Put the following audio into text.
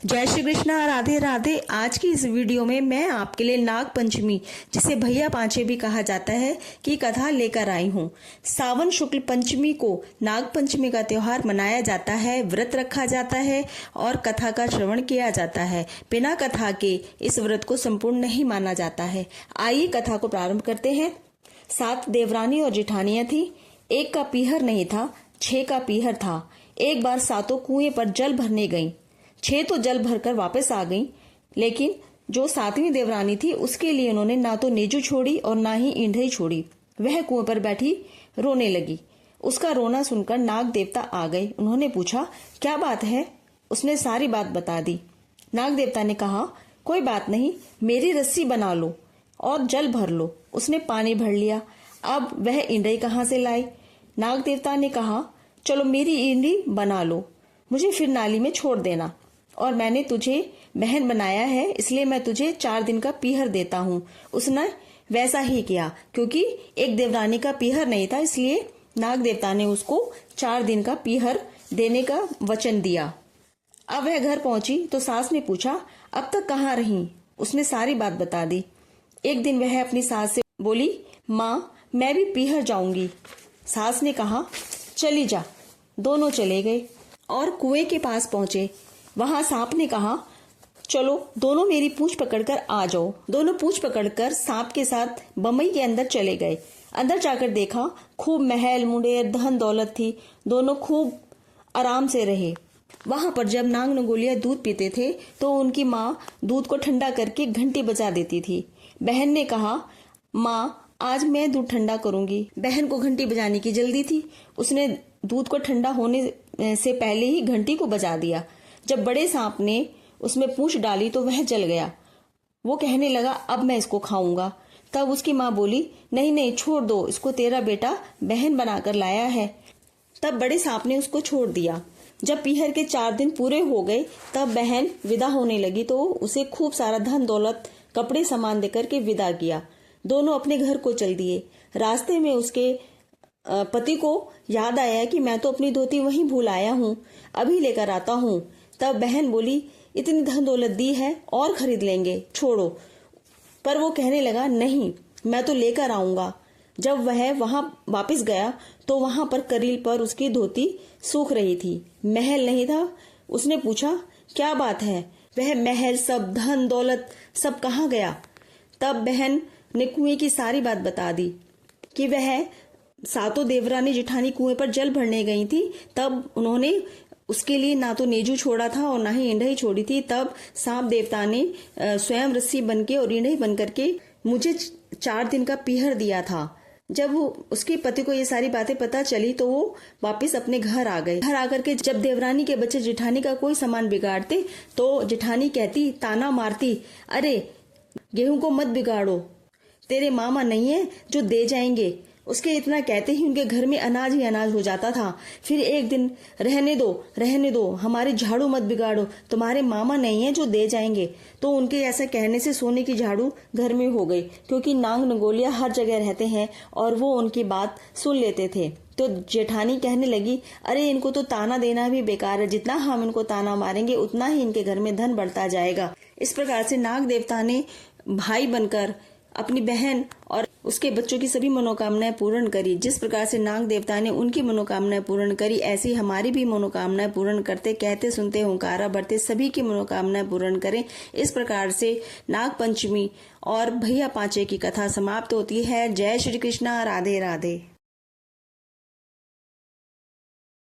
जय श्री कृष्णा, राधे राधे। आज की इस वीडियो में मैं आपके लिए नाग पंचमी, जिसे भैया पांचे भी कहा जाता है, की कथा लेकर आई हूँ। सावन शुक्ल पंचमी को नाग पंचमी का त्योहार मनाया जाता है, व्रत रखा जाता है और कथा का श्रवण किया जाता है। बिना कथा के इस व्रत को संपूर्ण नहीं माना जाता है। आइए कथा को प्रारंभ करते हैं। 7 देवरानी और जेठानियां थी। एक का पीहर नहीं था, 6 का पीहर था। एक बार 7 कुएं पर जल भरने गईं। 6 तो जल भरकर वापस आ गईं, लेकिन जो 7वीं देवरानी थी उसके लिए उन्होंने ना तो नेजू छोड़ी और ना ही ईंधई छोड़ी। वह कुएं पर बैठी रोने लगी। उसका रोना सुनकर नाग देवता आ गए। उन्होंने पूछा, क्या बात है? उसने सारी बात बता दी। नाग देवता ने कहा, कोई बात नहीं, मेरी रस्सी बना लो और जल भर लो। उसने पानी भर लिया। अब वह ईंधई कहाँ से लाई? नाग देवता ने कहा, चलो मेरी ईंधी बना लो, मुझे फिर नाली में छोड़ देना, और मैंने तुझे बहन बनाया है, इसलिए मैं तुझे 4 दिन का पीहर देता हूँ। उसने वैसा ही किया। क्योंकि एक देवरानी का पीहर नहीं था, इसलिए नाग देवता ने उसको 4 दिन का पीहर देने का वचन दिया। अब वह घर पहुंची तो सास ने पूछा, अब तक कहाँ रही? उसने सारी बात बता दी। एक दिन वह अपनी सास से बोली, माँ, मैं भी पीहर जाऊंगी। सास ने कहा, चली जा। दोनों चले गए और कुएं के पास पहुंचे। वहां सांप ने कहा, चलो दोनों मेरी पूंछ पकड़कर आ जाओ। दोनों पूंछ पकड़कर सांप के साथ बम्बई के अंदर चले गए। अंदर जाकर देखा, खूब महल मुंडेर धन दौलत थी। दोनों खूब आराम से रहे। वहां पर जब नाग नगोलिया दूध पीते थे तो उनकी माँ दूध को ठंडा करके घंटी बजा देती थी। बहन ने कहा, माँ, आज मैं दूध ठंडा करूंगी। बहन को घंटी बजाने की जल्दी थी। उसने दूध को ठंडा होने से पहले ही घंटी को बजा दिया। जब बड़े सांप ने उसमें पूंछ डाली तो वह जल गया। वो कहने लगा, अब मैं इसको खाऊंगा। तब उसकी माँ बोली, नहीं नहीं, छोड़ दो, इसको तेरा बेटा बहन बनाकर लाया है। तब बड़े सांप ने उसको छोड़ दिया। जब पीहर के 4 दिन पूरे हो गए तब बहन विदा होने लगी तो उसे खूब सारा धन दौलत कपड़े सामान देकर के विदा किया। दोनों अपने घर को चल दिए। रास्ते में उसके पति को याद आया कि मैं तो अपनी धोती वहीं भूल आया हूँ, अभी लेकर आता हूँ। तब बहन बोली, इतनी धन दौलत दी है और खरीद लेंगे, छोड़ो। पर वो कहने लगा, नहीं, मैं तो लेकर आऊंगा। जब वह वहां वापस गया तो वहां पर करील पर उसकी धोती सूख रही थी, महल नहीं था। उसने पूछा, क्या बात है? वह महल सब धन दौलत सब कहाँ गया? तब बहन ने कुएं की सारी बात बता दी कि वह 7 देवरानी जेठानी कुएं पर जल भरने गई थी। तब उन्होंने उसके लिए ना तो नेजू छोड़ा था और ना ही ईंधई छोड़ी थी। तब सांप देवता ने स्वयं रस्सी बनके और ईंधई बन करके मुझे 4 दिन का पीहर दिया था। जब उसके पति को ये सारी बातें पता चली तो वो वापस अपने घर आ गए। घर आकर के जब देवरानी के बच्चे जेठानी का कोई सामान बिगाड़ते तो जेठानी कहती, ताना मारती, अरे गेहूं को मत बिगाड़ो, तेरे मामा नहीं है जो दे जाएंगे। उसके इतना कहते ही उनके घर में अनाज ही अनाज हो जाता था। फिर एक दिन, रहने दो, हमारे झाड़ू मत बिगाड़ो, तुम्हारे मामा नहीं है जो दे जाएंगे। तो उनके ऐसा कहने से सोने की झाड़ू घर में हो गई, क्योंकि नाग नगोलिया हर जगह रहते हैं और वो उनकी बात सुन लेते थे। तो जेठानी कहने लगी, अरे इनको तो ताना देना भी बेकार है, जितना हम इनको ताना मारेंगे उतना ही इनके घर में धन बढ़ता जाएगा। इस प्रकार से नाग देवता ने भाई बनकर अपनी बहन और उसके बच्चों की सभी मनोकामनाएं पूर्ण करी। जिस प्रकार से नाग देवता ने उनकी मनोकामनाएं पूर्ण करी, ऐसी हमारी भी मनोकामनाएं पूर्ण करते, कहते सुनते हुंकारा भरते सभी की मनोकामनाएं पूर्ण करें। इस प्रकार से नाग पंचमी और भैया पांचे की कथा समाप्त होती है। जय श्री कृष्णा, राधे राधे।